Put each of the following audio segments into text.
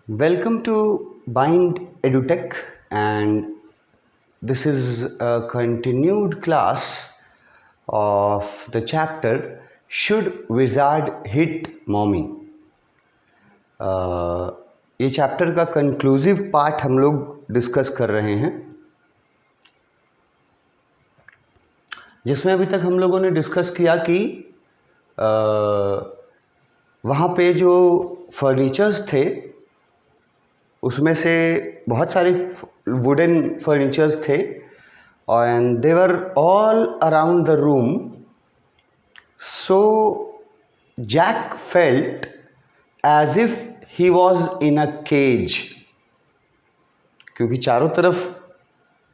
Welcome to Bind EduTech, and this is a continued class of the chapter Should Wizard Hit Mommy? ये chapter का conclusive part हम लोग discuss कर रहे हैं, जिसमें अभी तक हम लोगों ने डिस्कस किया कि वहाँ पे जो फर्नीचर्स थे उसमें से बहुत सारे वुडन फर्नीचर्स थे and they were all around the room. So Jack felt as if he was in a cage, क्योंकि चारों तरफ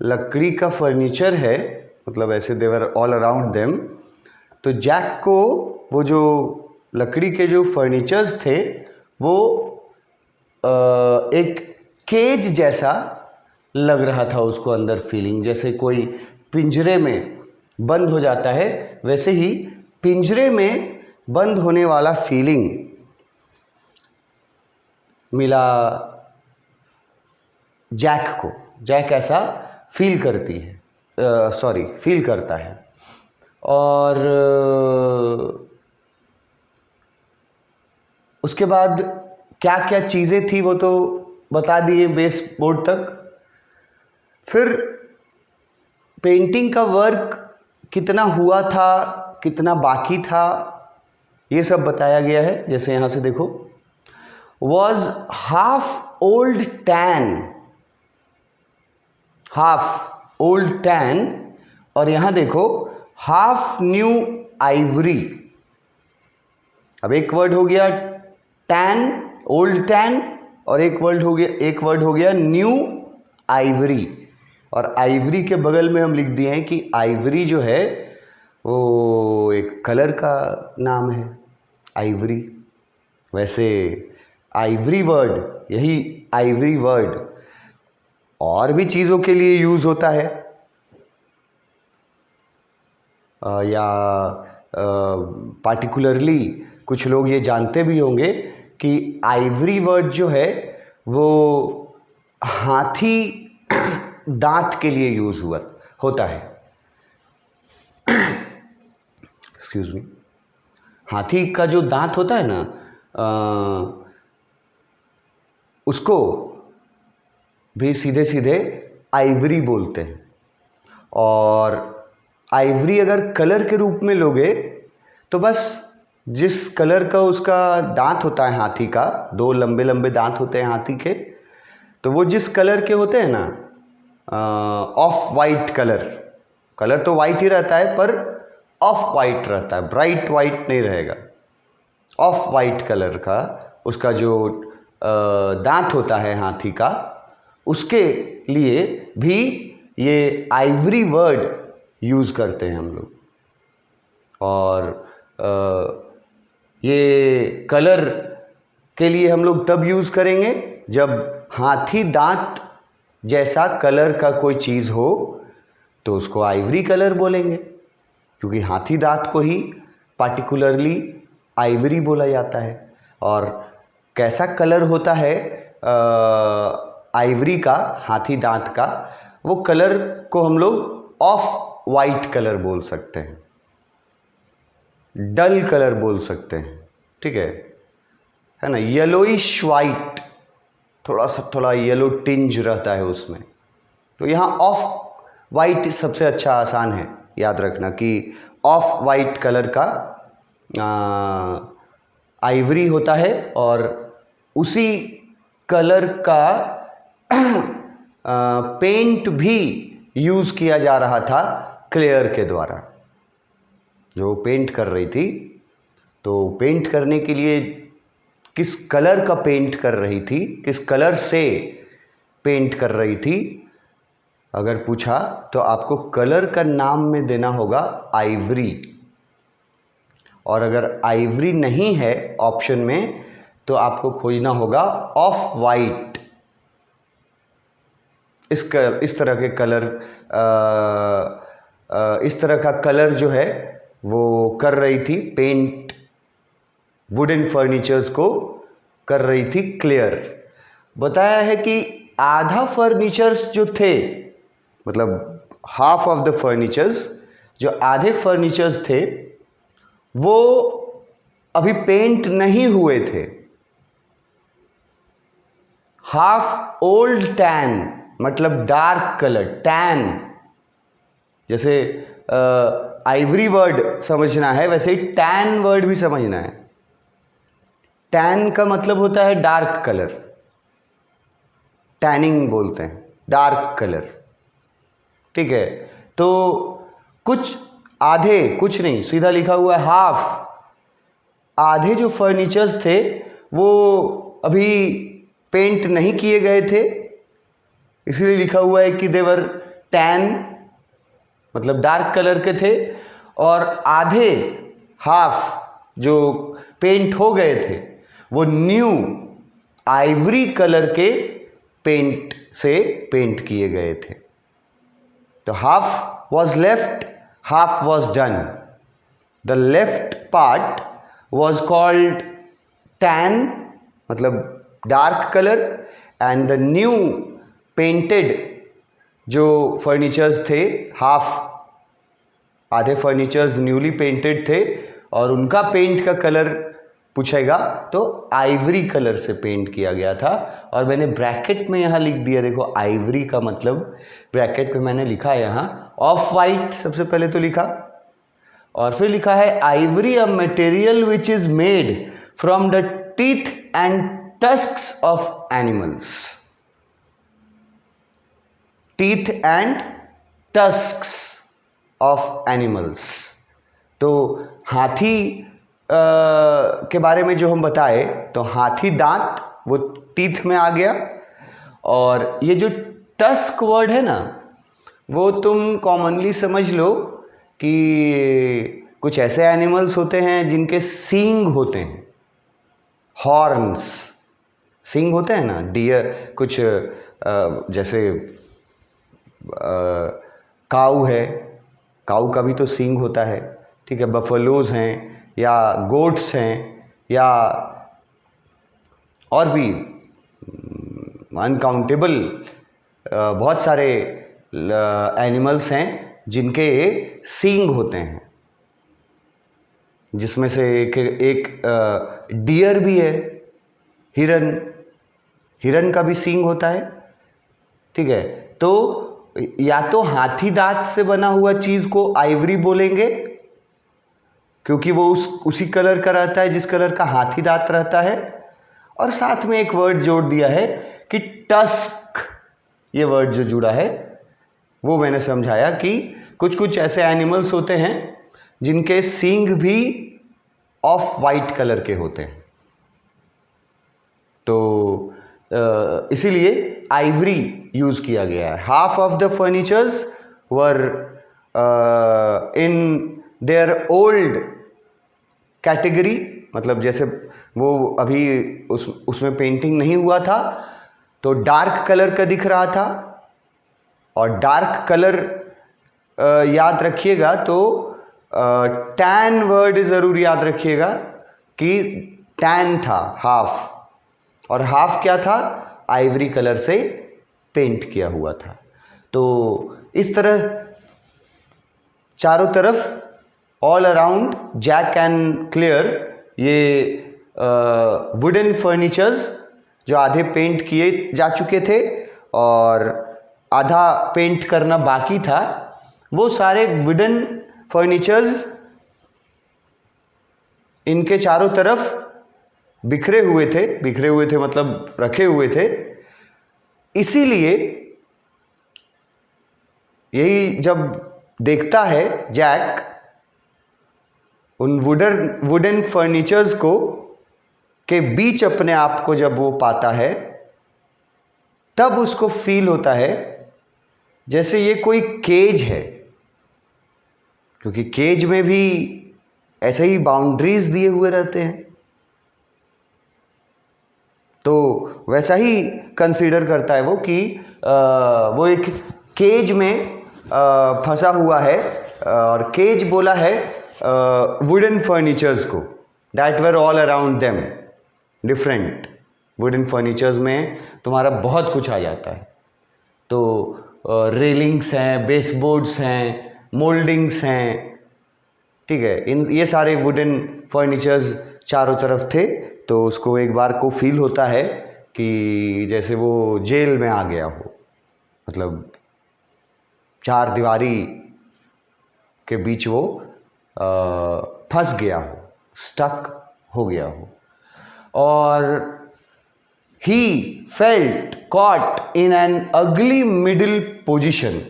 लकड़ी का फर्नीचर है, मतलब ऐसे they were all around them. तो जैक को वो जो लकड़ी के जो फर्नीचर्स थे वो एक केज जैसा लग रहा था उसको अंदर. फीलिंग जैसे कोई पिंजरे में बंद हो जाता है, वैसे ही पिंजरे में बंद होने वाला फीलिंग मिला जैक को. जैक ऐसा फील करती है, फील करता है. और उसके बाद क्या क्या चीज़ें थी वो तो बता दिए बेस बोर्ड तक. फिर पेंटिंग का वर्क कितना हुआ था, कितना बाकी था, ये सब बताया गया है. जैसे यहाँ से देखो, वॉज हाफ ओल्ड टैन, और यहाँ देखो हाफ न्यू आइवरी. अब एक वर्ड हो गया टैन, ओल्ड टैन, और एक वर्ड हो गया न्यू आइवरी. और आइवरी के बगल में हम लिख दिए हैं कि आइवरी जो है वो एक कलर का नाम है, आइवरी. वैसे आइवरी वर्ड, यही आइवरी वर्ड और भी चीज़ों के लिए यूज़ होता है, या पार्टिकुलरली कुछ लोग ये जानते भी होंगे कि आइवरी वर्ड जो है वो हाथी दांत के लिए यूज़ होता है. Excuse me. हाथी का जो दांत होता है ना, उसको भी सीधे सीधे आइवरी बोलते हैं. और आइवरी अगर कलर के रूप में लोगे तो बस जिस कलर का उसका दांत होता है हाथी का, दो लंबे लंबे दांत होते हैं हाथी के, तो वो जिस कलर के होते हैं ना, ऑफ वाइट कलर तो वाइट ही रहता है पर ऑफ वाइट रहता है, ब्राइट वाइट नहीं रहेगा. ऑफ वाइट कलर का उसका जो दांत होता है हाथी का, उसके लिए भी ये आइवरी वर्ड यूज़ करते हैं हम लोग. और ये कलर के लिए हम लोग तब यूज़ करेंगे जब हाथी दांत जैसा कलर का कोई चीज़ हो, तो उसको आइवरी कलर बोलेंगे, क्योंकि हाथी दांत को ही पार्टिकुलरली आइवरी बोला जाता है. और कैसा कलर होता है आइवरी का, हाथी दांत का, वो कलर को हम लोग ऑफ वाइट कलर बोल सकते हैं, डल कलर बोल सकते हैं, ठीक है ना. येलोइश वाइट, थोड़ा येलो टिंज रहता है उसमें. तो यहाँ ऑफ वाइट सबसे अच्छा आसान है याद रखना कि ऑफ वाइट कलर का आइवरी होता है, और उसी कलर का पेंट भी यूज़ किया जा रहा था क्लेयर के द्वारा. जो पेंट कर रही थी, तो पेंट करने के लिए किस कलर का पेंट कर रही थी, किस कलर से पेंट कर रही थी, अगर पूछा तो आपको कलर का नाम में देना होगा आइवरी. और अगर आइवरी नहीं है ऑप्शन में तो आपको खोजना होगा ऑफ वाइट. इस तरह के कलर, इस तरह का कलर जो है वो कर रही थी पेंट, वुडन फर्नीचर्स को कर रही थी क्लियर. बताया है कि आधा फर्नीचर्स जो थे, मतलब हाफ ऑफ द फर्नीचर्स, जो आधे फर्नीचर्स थे वो अभी पेंट नहीं हुए थे। हाफ ओल्ड टैन मतलब डार्क कलर, टैन, जैसे आइवरी वर्ड समझना है वैसे ही टैन वर्ड भी समझना है। टैन का मतलब होता है डार्क कलर, टैनिंग बोलते हैं, डार्क कलर, ठीक है। तो कुछ आधे, कुछ नहीं, सीधा लिखा हुआ है हाफ, आधे जो फर्नीचर्स थे वो अभी पेंट नहीं किए गए थे, इसलिए लिखा हुआ है कि देवर टैन मतलब डार्क कलर के थे, और आधे हाफ जो पेंट हो गए थे वो न्यू आइवरी कलर के पेंट से पेंट किए गए थे। तो half was left, half was done. The left part was called tan मतलब dark colour, and the new painted जो फर्नीचर्स थे, हाफ आधे फर्नीचर्स न्यूली पेंटेड थे और उनका पेंट का कलर पूछेगा तो आइवरी कलर से पेंट किया गया था। और मैंने ब्रैकेट में यहाँ लिख दिया, देखो आइवरी का मतलब ब्रैकेट में मैंने लिखा है यहाँ ऑफ वाइट, सबसे पहले तो लिखा, और फिर लिखा है Ivory a material which is made from the teeth and tusks of animals. Teeth and tusks of animals, तो हाथी के बारे में जो हम बताए तो हाथी दांत वो टीथ में आ गया, और ये जो टस्क वर्ड है ना वो तुम कॉमनली समझ लो कि कुछ ऐसे एनिमल्स होते हैं जिनके सींग होते हैं, हॉर्न्स, सींग होते हैं ना, डियर, कुछ जैसे काऊ है, काऊ का भी तो सींग होता है, ठीक है। बफलोज हैं या गोट्स हैं या और भी अनकाउंटेबल बहुत सारे एनिमल्स हैं जिनके सींग होते हैं, जिसमें से एक डियर भी है, हिरन, हिरन का भी सींग होता है, ठीक है। तो या तो हाथी दांत से बना हुआ चीज को आइवरी बोलेंगे क्योंकि वो उसी कलर का रहता है जिस कलर का हाथी दांत रहता है, और साथ में एक वर्ड जोड़ दिया है कि टस्क, ये वर्ड जो जुड़ा है वो मैंने समझाया कि कुछ कुछ ऐसे एनिमल्स होते हैं जिनके सींग भी ऑफ वाइट कलर के होते हैं, तो इसीलिए आइवरी यूज किया गया है। Half of the furnitures were in their old category, मतलब जैसे वो अभी उसमें पेंटिंग नहीं हुआ था तो डार्क कलर का दिख रहा था, और डार्क कलर याद रखिएगा तो टैन वर्ड ज़रूर याद रखिएगा कि टैन था हाफ, और हाफ क्या था, आइवरी कलर से पेंट किया हुआ था। तो इस तरह चारों तरफ all around Jack and clear ये वुडन फर्नीचर्स जो आधे पेंट किए जा चुके थे और आधा पेंट करना बाकी था, वो सारे वुडन फर्नीचर्स इनके चारों तरफ बिखरे हुए थे मतलब रखे हुए थे। इसीलिए यही जब देखता है जैक उन वुडन फर्नीचर्स को के बीच अपने आप को जब वो पाता है, तब उसको फील होता है जैसे ये कोई केज है, क्योंकि केज में भी ऐसे ही बाउंड्रीज दिए हुए रहते हैं, तो वैसा ही कंसीडर करता है वो कि वो एक केज में फंसा हुआ है, और केज बोला है वुडन फर्नीचर्स को, that were all around them different, wooden furnitures में तुम्हारा बहुत कुछ आ जाता है। तो रेलिंग्स हैं, बेसबोर्ड्स हैं, मोल्डिंग्स हैं, ठीक है, ये सारे वुडन फर्नीचर्स चारों तरफ थे। तो उसको एक बार को फील होता है कि जैसे वो जेल में आ गया हो, मतलब चार दीवारी के बीच वो फंस गया हो, स्टक हो गया हो। और he felt caught in an ugly middle position।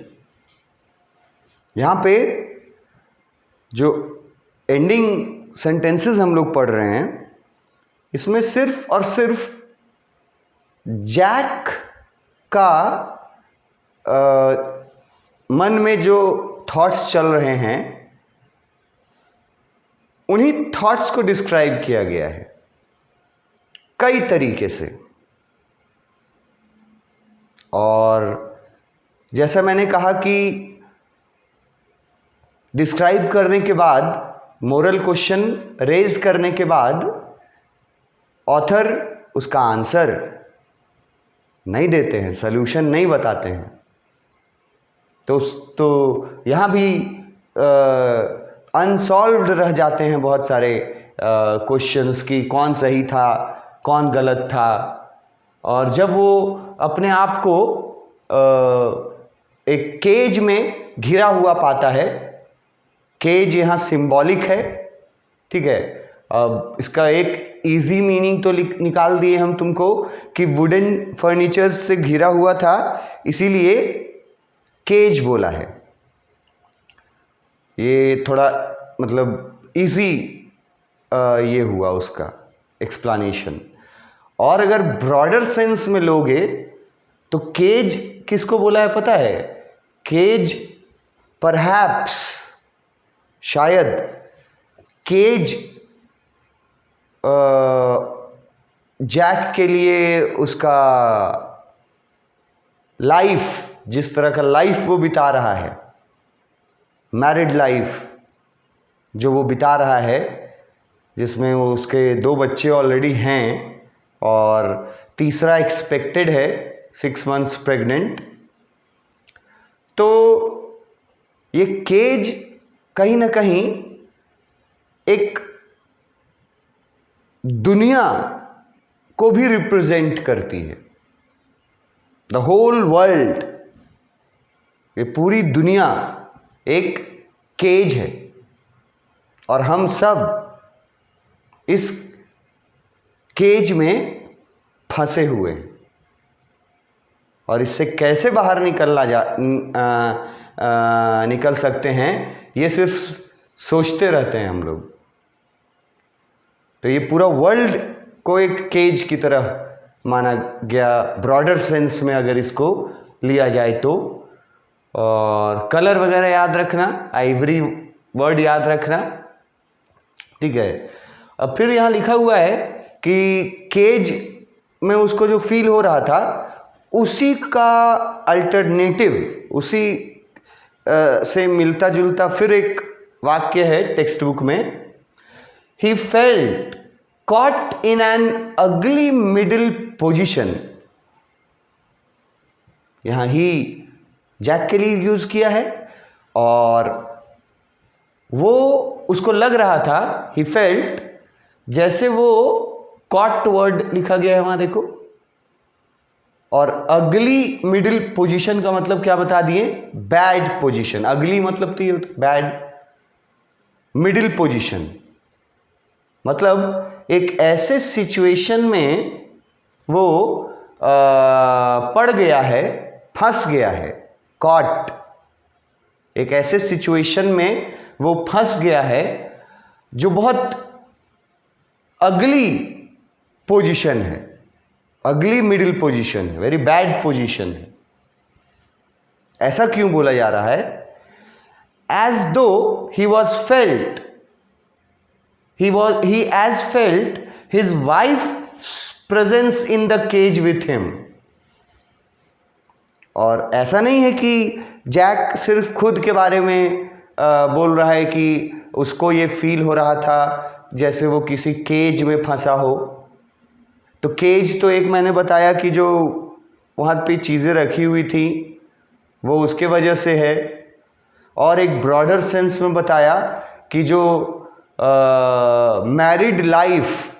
यहाँ पे जो एंडिंग सेंटेंसेस हम लोग पढ़ रहे हैं, इसमें सिर्फ और सिर्फ जैक का मन में जो थॉट्स चल रहे हैं, उन्हीं थॉट्स को डिस्क्राइब किया गया है कई तरीके से। और जैसा मैंने कहा कि डिस्क्राइब करने के बाद, मोरल क्वेश्चन रेज करने के बाद ऑथर उसका आंसर नहीं देते हैं, सल्यूशन नहीं बताते हैं। तो यहाँ भी अनसॉल्व्ड रह जाते हैं बहुत सारे क्वेश्चंस की कौन सही था, कौन गलत था। और जब वो अपने आप को एक केज में घिरा हुआ पाता है, केज यहाँ सिंबॉलिक है, ठीक है। अब इसका एक इजी मीनिंग तो निकाल दिए हम तुमको कि वुडन फर्नीचर्स से घिरा हुआ था, इसीलिए केज बोला है। ये थोड़ा मतलब इजी ये हुआ उसका एक्सप्लेनेशन। और अगर ब्रॉडर सेंस में लोगे तो केज किसको बोला है पता है? केज परहैप्स, शायद केज जैक के लिए उसका लाइफ, जिस तरह का लाइफ वो बिता रहा है, मैरिड लाइफ जो वो बिता रहा है, जिसमें वो उसके 2 बच्चे ऑलरेडी हैं और तीसरा एक्सपेक्टेड है, 6 मंथ्स प्रेग्नेंट। तो ये केज कहीं ना कहीं एक दुनिया को भी रिप्रेजेंट करती है, द होल वर्ल्ड। ये पूरी दुनिया एक केज है और हम सब इस केज में फंसे हुए हैं। और इससे कैसे बाहर निकल सकते हैं, ये सिर्फ सोचते रहते हैं हम लोग। तो ये पूरा वर्ल्ड को एक केज की तरह माना गया, ब्रॉडर सेंस में अगर इसको लिया जाए तो। और कलर वगैरह याद रखना, आइवरी वर्ड याद रखना, ठीक है। अब फिर यहाँ लिखा हुआ है कि केज में उसको जो फील हो रहा था, उसी का अल्टरनेटिव, उसी से मिलता जुलता फिर एक वाक्य है टेक्स्ट बुक में। He felt caught in an ugly middle position। यहां ही जैक के लिए यूज किया है और वो उसको लग रहा था, he felt, जैसे वो caught वर्ड लिखा गया है वहां देखो। और अगली मिडिल पोजीशन का मतलब क्या बता दिए? Bad position. अगली मतलब तो ये बैड, मिडिल पोजीशन मतलब एक ऐसे सिचुएशन में वो पड़ गया है, फंस गया है। कॉट, एक ऐसे सिचुएशन में वो फंस गया है जो बहुत अगली पोजीशन है, अगली मिडिल पोजीशन है, वेरी बैड पोजीशन है। ऐसा क्यों बोला जा रहा है? एज दो he was felt, he as felt his wife's presence in the cage with him। और ऐसा नहीं है कि जैक सिर्फ खुद के बारे में बोल रहा है कि उसको ये फील हो रहा था जैसे वो किसी केज में फंसा हो। तो केज तो एक मैंने बताया कि जो वहाँ पे चीज़ें रखी हुई थी वो उसके वजह से है, और एक ब्रॉडर सेंस में बताया कि जो मैरिड लाइफ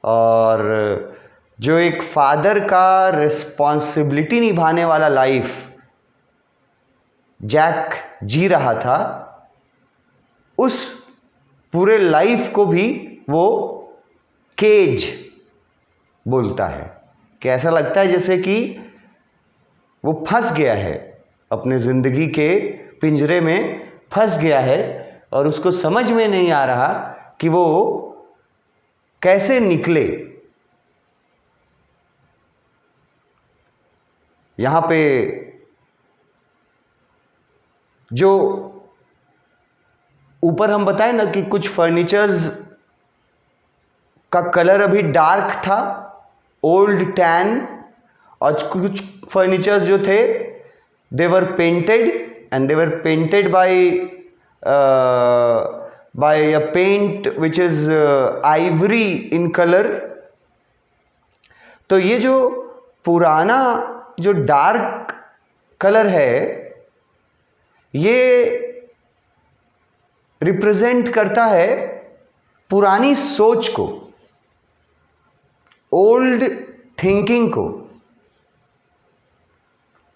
और जो एक फादर का रिस्पॉन्सिबिलिटी निभाने वाला लाइफ जैक जी रहा था, उस पूरे लाइफ को भी वो केज बोलता है। कि ऐसा लगता है जैसे कि वो फंस गया है, अपने ज़िंदगी के पिंजरे में फंस गया है और उसको समझ में नहीं आ रहा कि वो कैसे निकले। यहाँ पे जो ऊपर हम बताएं ना कि कुछ फर्नीचर्स का कलर अभी डार्क था, ओल्ड टैन, और कुछ फर्नीचर्स जो थे they were painted and they were painted by a paint which is ivory in colour. तो ये जो पुराना जो डार्क कलर है ये रिप्रेजेंट करता है पुरानी सोच को, ओल्ड थिंकिंग को,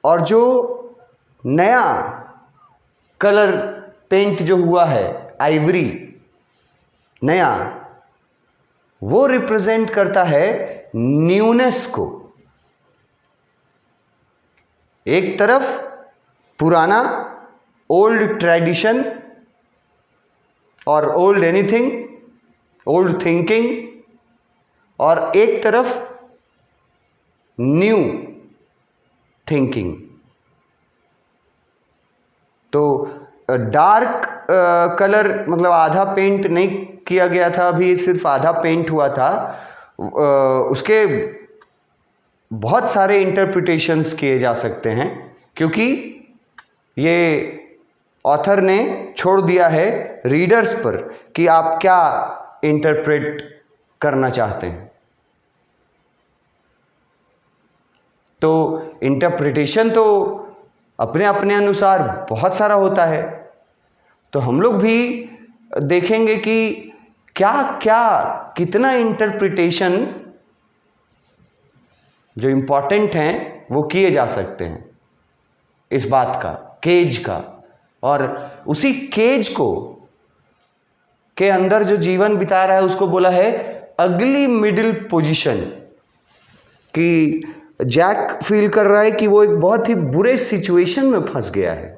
और जो नया कलर पेंट जो हुआ है आइवरी नया, वो रिप्रेजेंट करता है न्यूनेस को। एक तरफ पुराना ओल्ड ट्रेडिशन और ओल्ड एनीथिंग, ओल्ड थिंकिंग, और एक तरफ न्यू थिंकिंग। तो डार्क कलर मतलब आधा पेंट नहीं किया गया था, अभी सिर्फ आधा पेंट हुआ था। उसके बहुत सारे इंटरप्रिटेशंस किए जा सकते हैं क्योंकि ये ऑथर ने छोड़ दिया है रीडर्स पर कि आप क्या इंटरप्रेट करना चाहते हैं। तो इंटरप्रिटेशन तो अपने अपने अनुसार बहुत सारा होता है, तो हम लोग भी देखेंगे कि क्या क्या कितना इंटरप्रिटेशन जो इम्पोर्टेंट हैं वो किए जा सकते हैं इस बात का, केज का। और उसी केज को के अंदर जो जीवन बिता रहा है उसको बोला है अगली मिडिल पोजीशन। कि जैक फील कर रहा है कि वो एक बहुत ही बुरे सिचुएशन में फंस गया है।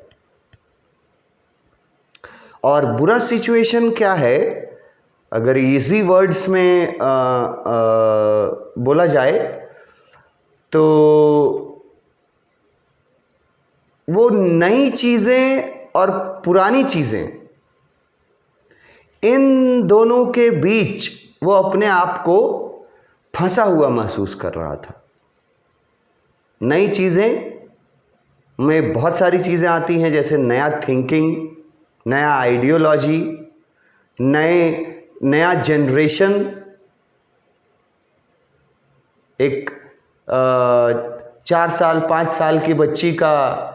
और बुरा सिचुएशन क्या है, अगर इजी वर्ड्स में बोला जाए तो वो नई चीजें और पुरानी चीजें, इन दोनों के बीच वो अपने आप को फंसा हुआ महसूस कर रहा था। नई चीजें में बहुत सारी चीजें आती हैं, जैसे नया थिंकिंग, नया आइडियोलॉजी, नया जनरेशन। एक 4 साल 5 साल की बच्ची का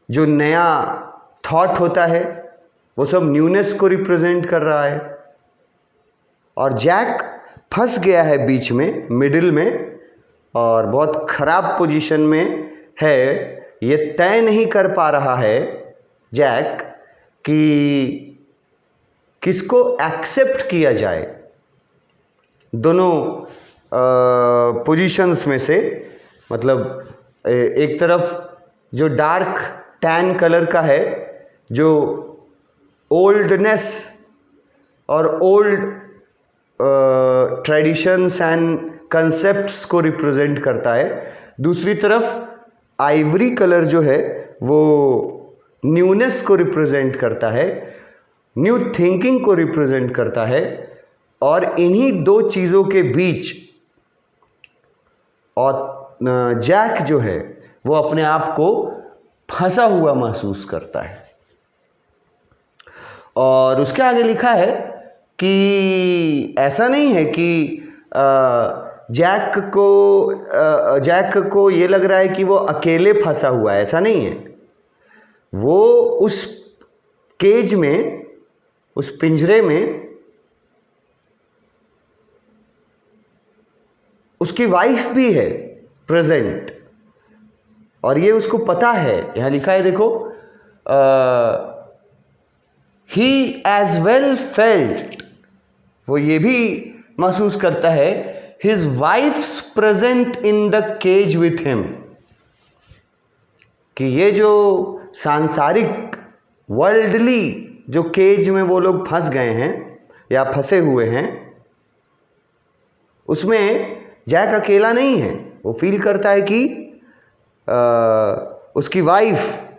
जो नया थॉट होता है वो सब न्यूनेस को रिप्रेजेंट कर रहा है। और जैक फंस गया है बीच में, मिडिल में, और बहुत खराब पोजीशन में है। ये तय नहीं कर पा रहा है जैक कि किसको एक्सेप्ट किया जाए दोनों पोजीशंस में से। मतलब एक तरफ जो डार्क टैन कलर का है जो ओल्डनेस और ओल्ड ट्रेडिशंस एंड कंसेप्ट्स को रिप्रेजेंट करता है, दूसरी तरफ आइवरी कलर जो है वो न्यूनेस को रिप्रेजेंट करता है, न्यू थिंकिंग को रिप्रेजेंट करता है। और इन्हीं दो चीज़ों के बीच और जैक जो है वो अपने आप को फंसा हुआ महसूस करता है। और उसके आगे लिखा है कि ऐसा नहीं है कि जैक को ये लग रहा है कि वो अकेले फंसा हुआ है, ऐसा नहीं है। वो उस केज में, उस पिंजरे में उसकी वाइफ भी है प्रेजेंट, और ये उसको पता है। यहां लिखा है देखो, ही एज वेल फेल्ट, वो ये भी महसूस करता है, his wife's present in the cage with him, कि ये जो सांसारिक वर्ल्डली जो केज में वो लोग फंस गए हैं या फंसे हुए हैं, उसमें जैक अकेला नहीं है। वो फील करता है कि उसकी वाइफ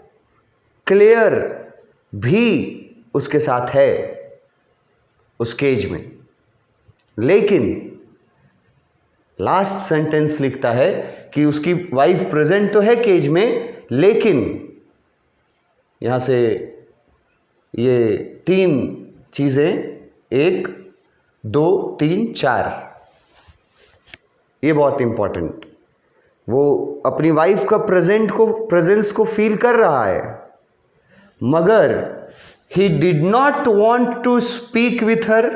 क्लेयर भी उसके साथ है उस केज में। लेकिन लास्ट सेंटेंस लिखता है कि उसकी वाइफ प्रेजेंट तो है केज में, लेकिन यहां से ये 3 चीजें, 1 2 3 4, ये बहुत इंपॉर्टेंट। वो अपनी वाइफ का प्रेजेंस को फील कर रहा है, मगर he did not want to speak with her.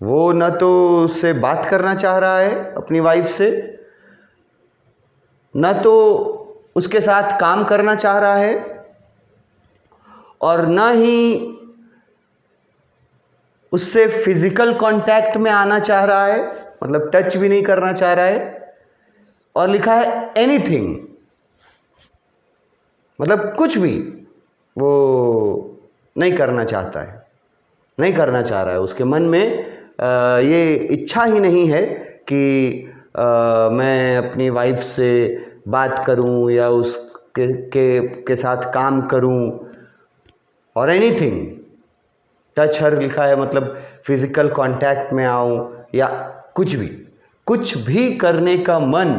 वो न तो उससे बात करना चाह रहा है अपनी वाइफ से, न तो उसके साथ काम करना चाह रहा है, और न ही उससे फिजिकल कांटेक्ट में आना चाह रहा है, मतलब टच भी नहीं करना चाह रहा है। और लिखा है एनीथिंग, मतलब कुछ भी वो नहीं करना चाहता है, नहीं करना चाह रहा है। उसके मन में ये इच्छा ही नहीं है कि मैं अपनी वाइफ से बात करूं या उसके साथ काम करूं, और एनीथिंग। टच हर लिखा है, मतलब फिजिकल कांटेक्ट में आऊं या कुछ भी करने का मन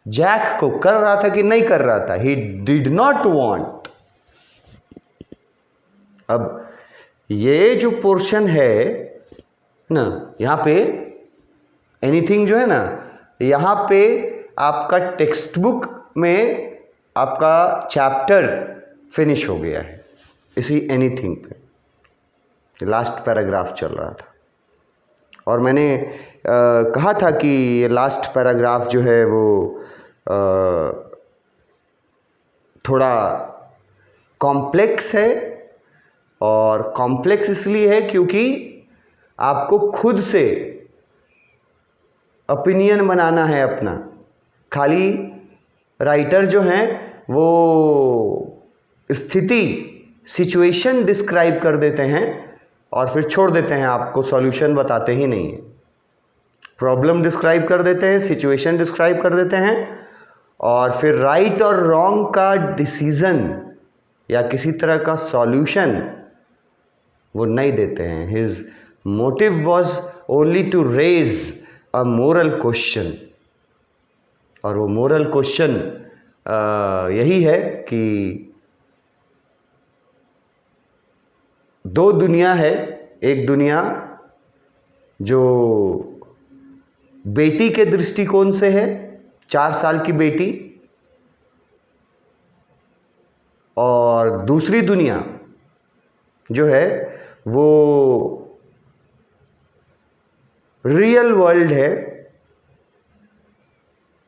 जैक को कर रहा था कि नहीं कर रहा था। ही डिड नॉट वांट। अब ये जो पोर्शन है ना, यहां पे एनीथिंग जो है ना, यहां पे आपका टेक्स्ट बुक में आपका चैप्टर फिनिश हो गया है इसी एनीथिंग पे। लास्ट पैराग्राफ चल रहा था, और मैंने कहा था कि ये लास्ट पैराग्राफ जो है वो थोड़ा कॉम्प्लेक्स है, और कॉम्प्लेक्स इसलिए है क्योंकि आपको खुद से ओपिनियन बनाना है अपना। खाली राइटर जो हैं वो स्थिति, सिचुएशन डिस्क्राइब कर देते हैं और फिर छोड़ देते हैं, आपको सॉल्यूशन बताते ही नहीं है। प्रॉब्लम डिस्क्राइब कर देते हैं, सिचुएशन डिस्क्राइब कर देते हैं, और फिर राइट और रॉन्ग का डिसीजन या किसी तरह का सॉल्यूशन वो नहीं देते हैं। His motive was only to raise a moral question, और वो मोरल क्वेश्चन यही है कि 2 दुनिया है। एक दुनिया जो बेटी के दृष्टिकोण से है, 4 साल की बेटी, और दूसरी दुनिया जो है वो रियल वर्ल्ड है,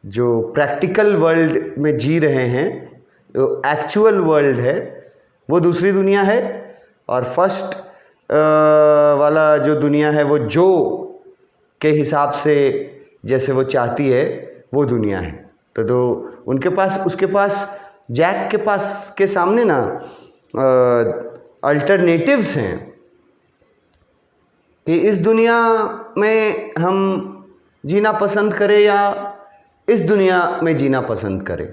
जो प्रैक्टिकल वर्ल्ड में जी रहे हैं, एक्चुअल वर्ल्ड है, वो दूसरी दुनिया है। और फर्स्ट वाला जो दुनिया है वो जो के हिसाब से जैसे वो चाहती है वो दुनिया है। तो उसके पास जैक के सामने ना अल्टरनेटिव्स हैं कि इस दुनिया में हम जीना पसंद करें या इस दुनिया में जीना पसंद करें,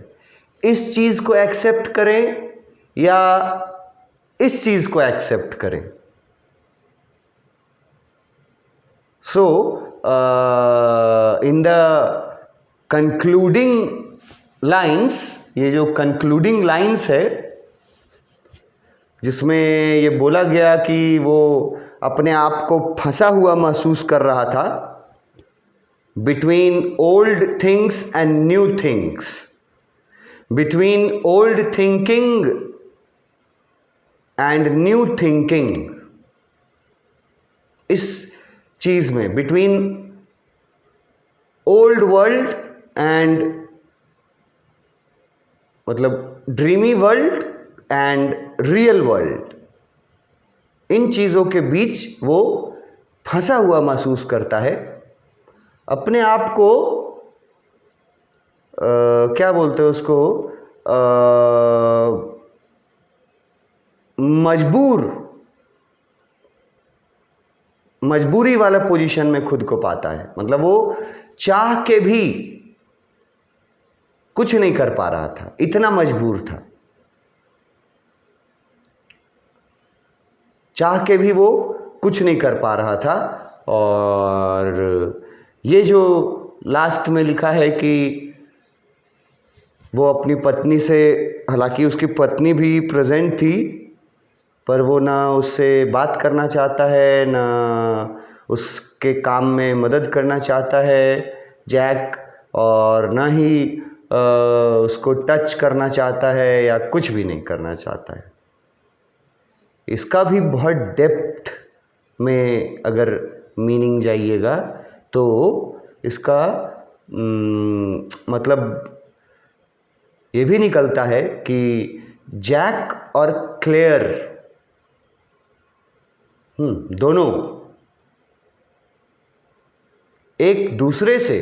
इस चीज़ को एक्सेप्ट करें या इस चीज़ को एक्सेप्ट करें। सो इन द कंक्लूडिंग लाइन्स, ये जो कंक्लूडिंग लाइन्स है, जिसमें ये बोला गया कि वो अपने आप को फंसा हुआ महसूस कर रहा था between old things and new things, between old thinking and new thinking. इस चीज में बिटवीन ओल्ड वर्ल्ड एंड मतलब dreamy world and real world, इन चीजों के बीच वो फंसा हुआ महसूस करता है, अपने आप को क्या बोलते हैं उसको, मजबूरी वाला पोजीशन में खुद को पाता है। मतलब वो चाह के भी कुछ नहीं कर पा रहा था, इतना मजबूर था। चाह के भी वो कुछ नहीं कर पा रहा था। और ये जो लास्ट में लिखा है कि वो अपनी पत्नी से, हालांकि उसकी पत्नी भी प्रेजेंट थी, पर वो ना उससे बात करना चाहता है, ना उसके काम में मदद करना चाहता है जैक, और ना ही उसको टच करना चाहता है या कुछ भी नहीं करना चाहता है। इसका भी बहुत डेप्थ में अगर मीनिंग जाइएगा तो इसका मतलब ये भी निकलता है कि जैक और क्लेयर दोनों एक दूसरे से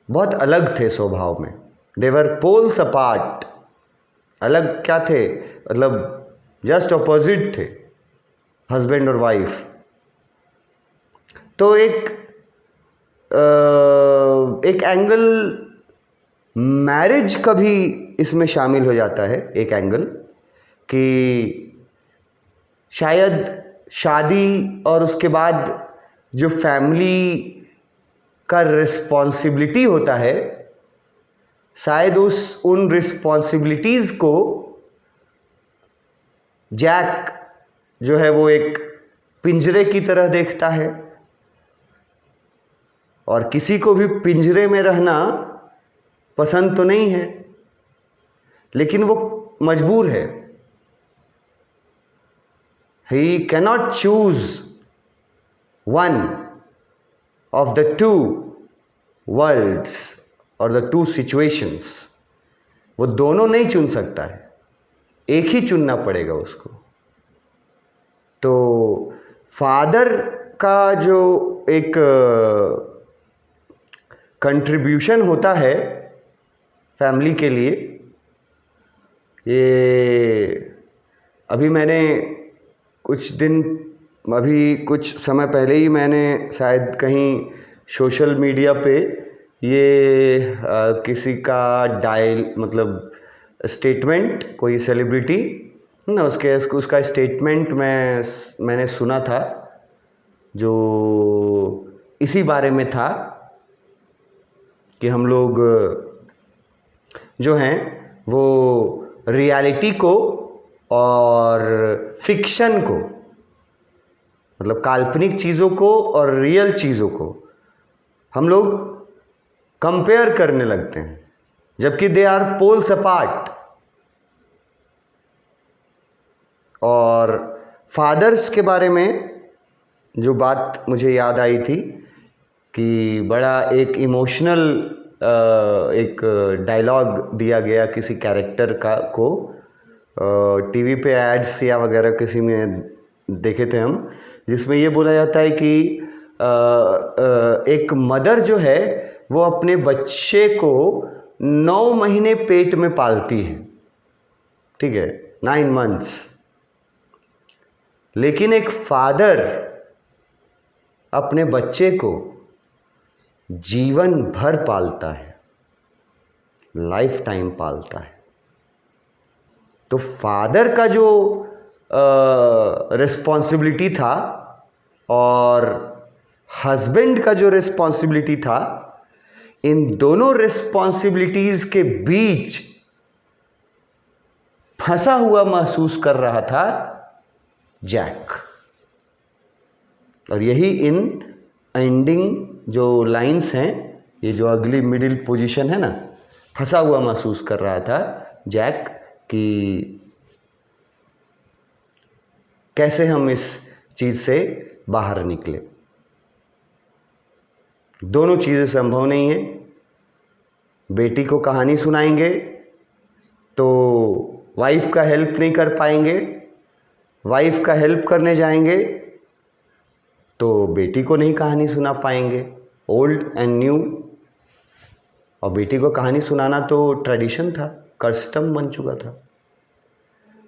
बहुत अलग थे स्वभाव में। देवर पोल्स अपार्ट। अलग क्या थे, मतलब जस्ट ऑपोजिट थे, हस्बैंड और वाइफ। तो एक एंगल मैरिज का भी इसमें शामिल हो जाता है। एक एंगल कि शायद शादी और उसके बाद जो फैमिली का रिस्पॉन्सिबिलिटी होता है, शायद उन रिस्पॉन्सिबिलिटीज को जैक जो है वो एक पिंजरे की तरह देखता है, और किसी को भी पिंजरे में रहना पसंद तो नहीं है, लेकिन वो मजबूर है। He cannot choose one of the two worlds or the two situations. वो दोनों नहीं चुन सकता है, एक ही चुनना पड़ेगा उसको। तो फादर का जो एक कंट्रीब्यूशन होता है फैमिली के लिए, ये अभी मैंने कुछ समय पहले ही मैंने शायद कहीं सोशल मीडिया पे ये किसी का मतलब स्टेटमेंट, कोई सेलिब्रिटी ना, उसका स्टेटमेंट मैंने सुना था, जो इसी बारे में था कि हम लोग जो हैं वो रियलिटी को और फिक्शन को, मतलब काल्पनिक चीज़ों को और रियल चीज़ों को हम लोग कंपेयर करने लगते हैं, जबकि दे आर पोल्स अपार्ट। और फादर्स के बारे में जो बात मुझे याद आई थी कि बड़ा एक इमोशनल एक डायलॉग दिया गया किसी कैरेक्टर को टीवी पे एड्स या वगैरह किसी में देखे थे हम, जिसमें ये बोला जाता है कि एक मदर जो है वो अपने बच्चे को 9 महीने पेट में पालती है, ठीक है, 9 months। लेकिन एक फादर अपने बच्चे को जीवन भर पालता है, लाइफ टाइम पालता है। तो फादर का जो रिस्पॉन्सिबिलिटी था और हस्बैंड का जो रिस्पॉन्सिबिलिटी था, इन दोनों रिस्पॉन्सिबिलिटीज के बीच फंसा हुआ महसूस कर रहा था जैक। और यही इन एंडिंग जो लाइंस हैं, ये जो अगली मिडिल पोजीशन है ना, फंसा हुआ महसूस कर रहा था जैक कि कैसे हम इस चीज़ से बाहर निकले। दोनों चीज़ें संभव नहीं है। बेटी को कहानी सुनाएंगे तो वाइफ का हेल्प नहीं कर पाएंगे, वाइफ का हेल्प करने जाएंगे तो बेटी को नहीं कहानी सुना पाएंगे। Old and new. और बेटी को कहानी सुनाना तो ट्रेडिशन था, कस्टम बन चुका था।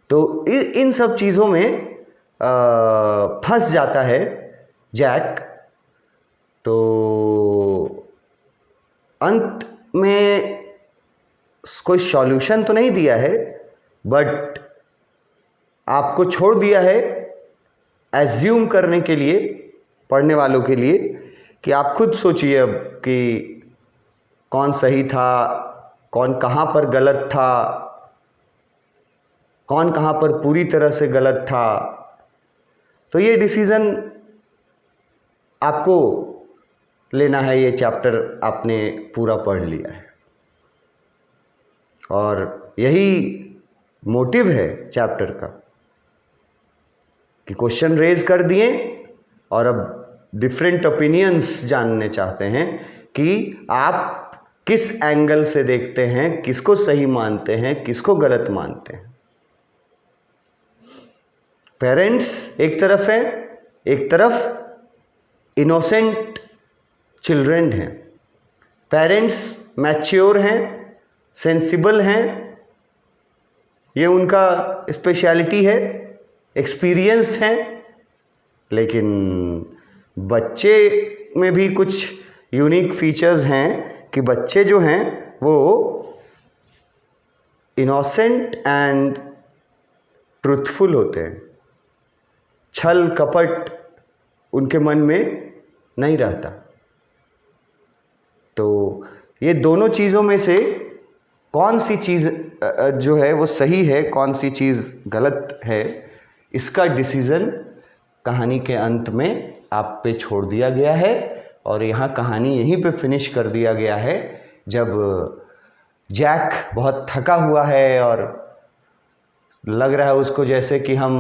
तो इन सब चीज़ों में फंस जाता है जैक। तो अंत में कोई सॉल्यूशन तो नहीं दिया है, बट आपको छोड़ दिया है एज्यूम करने के लिए, पढ़ने वालों के लिए, कि आप खुद सोचिए अब कि कौन सही था, कौन कहाँ पर गलत था, कौन कहाँ पर पूरी तरह से गलत था। तो ये डिसीज़न आपको लेना है। ये चैप्टर आपने पूरा पढ़ लिया है और यही मोटिव है चैप्टर का कि क्वेश्चन रेज कर दिए और अब डिफरेंट ओपिनियंस जानने चाहते हैं कि आप किस एंगल से देखते हैं, किसको सही मानते हैं, किसको गलत मानते हैं। पेरेंट्स एक तरफ है, एक तरफ इनोसेंट चिल्ड्रन हैं। पेरेंट्स मैच्योर हैं, सेंसिबल हैं, ये उनका स्पेशलिटी है, एक्सपीरियंस्ड हैं। लेकिन बच्चे में भी कुछ यूनिक फीचर्स हैं कि बच्चे जो हैं वो इनोसेंट एंड ट्रूथफुल होते हैं। छल कपट उनके मन में नहीं रहता। तो ये दोनों चीज़ों में से कौन सी चीज़ जो है वो सही है, कौन सी चीज़ गलत है, इसका डिसीज़न कहानी के अंत में आप पे छोड़ दिया गया है। और यहाँ कहानी यहीं पे फिनिश कर दिया गया है जब जैक बहुत थका हुआ है और लग रहा है उसको जैसे कि हम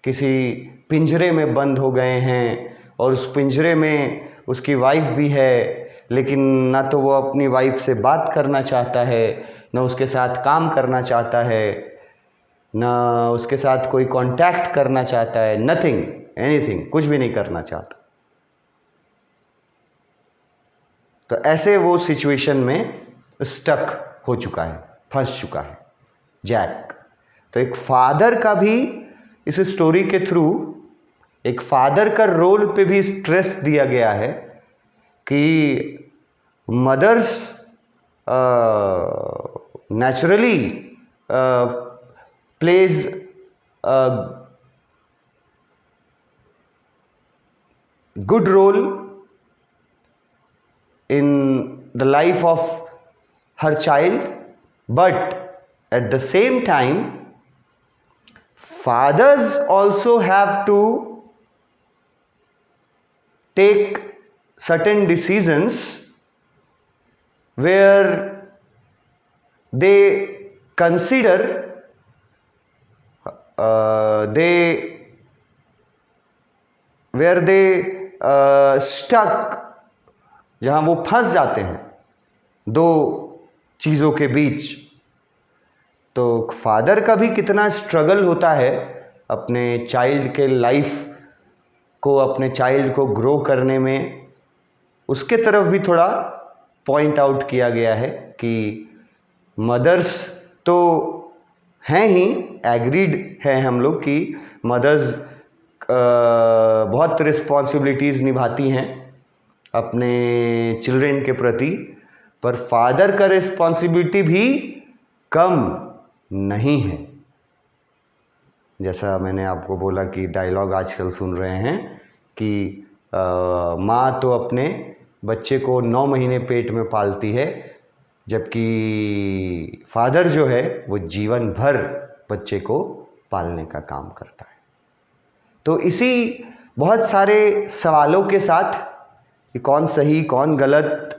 किसी पिंजरे में बंद हो गए हैं और उस पिंजरे में उसकी वाइफ भी है, लेकिन ना तो वो अपनी वाइफ से बात करना चाहता है, ना उसके साथ काम करना चाहता है, ना उसके साथ कोई कांटेक्ट करना चाहता है। नथिंग, एनीथिंग, कुछ भी नहीं करना चाहता। तो ऐसे वो सिचुएशन में स्टक हो चुका है, फंस चुका है जैक। तो एक फादर का भी इस स्टोरी के थ्रू एक फादर का रोल पे भी स्ट्रेस दिया गया है कि mothers naturally plays good role in the life of her child, but at the same time fathers also have to take certain decisions where they consider where they stuck, जहाँ वो फंस जाते हैं दो चीज़ों के बीच। तो फादर का भी कितना स्ट्रगल होता है अपने चाइल्ड के लाइफ को, अपने चाइल्ड को ग्रो करने में, उसके तरफ भी थोड़ा पॉइंट आउट किया गया है कि मदर्स तो हैं ही, एग्रीड हैं हम लोग कि मदर्स बहुत रिस्पॉन्सिबिलिटीज़ निभाती हैं अपने चिल्ड्रन के प्रति, पर फादर का रिस्पॉन्सिबिलिटी भी कम नहीं है। जैसा मैंने आपको बोला कि डायलॉग आजकल सुन रहे हैं कि माँ तो अपने बच्चे को 9 महीने पेट में पालती है, जबकि फादर जो है वो जीवन भर बच्चे को पालने का काम करता है। तो इसी बहुत सारे सवालों के साथ कि कौन सही कौन गलत,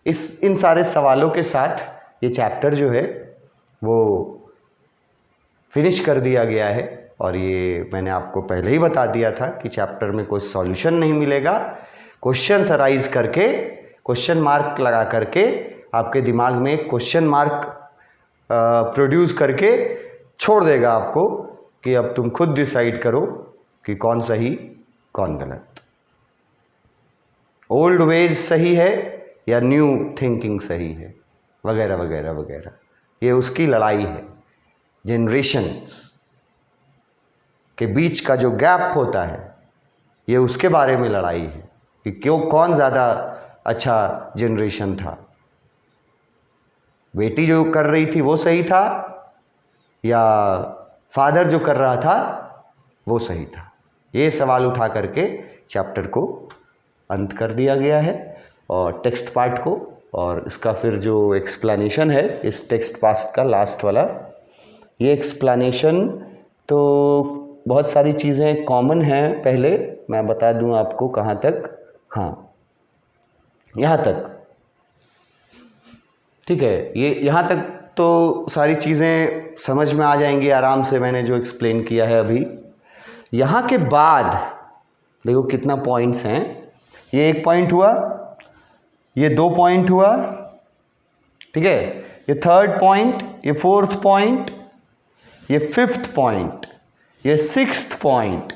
इन सारे सवालों के साथ ये चैप्टर जो है वो फिनिश कर दिया गया है। और ये मैंने आपको पहले ही बता दिया था कि चैप्टर में कोई सॉल्यूशन नहीं मिलेगा। क्वेश्चंस अराइज करके, क्वेश्चन मार्क लगा करके आपके दिमाग में एक क्वेश्चन मार्क प्रोड्यूस करके छोड़ देगा आपको कि अब तुम खुद डिसाइड करो कि कौन सही कौन गलत, ओल्ड वेज सही है या न्यू थिंकिंग सही है, वगैरह वगैरह वगैरह। ये उसकी लड़ाई है। जनरेशन्स के बीच का जो गैप होता है, ये उसके बारे में लड़ाई है कि क्यों, कौन ज़्यादा अच्छा जनरेशन था। बेटी जो कर रही थी वो सही था या फादर जो कर रहा था वो सही था। ये सवाल उठा करके चैप्टर को अंत कर दिया गया है और टेक्स्ट पार्ट को। और इसका फिर जो एक्सप्लेनेशन है इस टेक्स्ट पार्ट का लास्ट वाला, ये एक्सप्लेनेशन तो बहुत सारी चीज़ें कॉमन हैं। पहले मैं बता दूं आपको कहाँ तक, हाँ यहाँ तक, ठीक है। ये यहाँ तक तो सारी चीज़ें समझ में आ जाएंगी आराम से, मैंने जो एक्सप्लेन किया है अभी। यहाँ के बाद देखो कितना पॉइंट्स हैं। ये 1 पॉइंट हुआ, ये 2 पॉइंट हुआ, ठीक है, ये 3rd पॉइंट, ये 4th पॉइंट, ये 5th पॉइंट, ये 6th पॉइंट,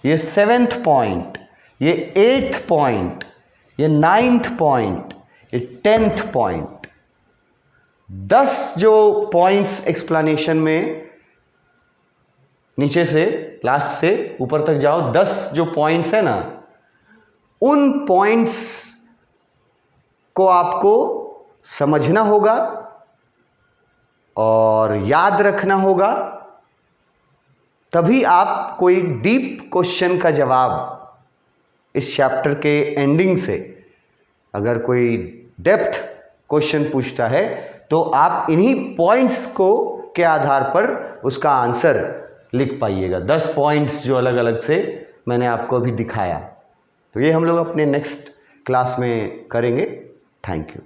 ये 7th पॉइंट, ये 8th पॉइंट, ये 9th पॉइंट, ये 10th पॉइंट। 10 जो पॉइंट्स एक्सप्लेनेशन में, नीचे से लास्ट से ऊपर तक जाओ, 10 जो पॉइंट्स है ना, उन पॉइंट्स को आपको समझना होगा और याद रखना होगा, तभी आप कोई डीप क्वेश्चन का जवाब इस चैप्टर के एंडिंग से, अगर कोई डेप्थ क्वेश्चन पूछता है तो आप इन्हीं पॉइंट्स को के आधार पर उसका आंसर लिख पाइएगा। 10 पॉइंट्स जो अलग अलग से मैंने आपको अभी दिखाया। तो ये हम लोग अपने नेक्स्ट क्लास में करेंगे। Thank you.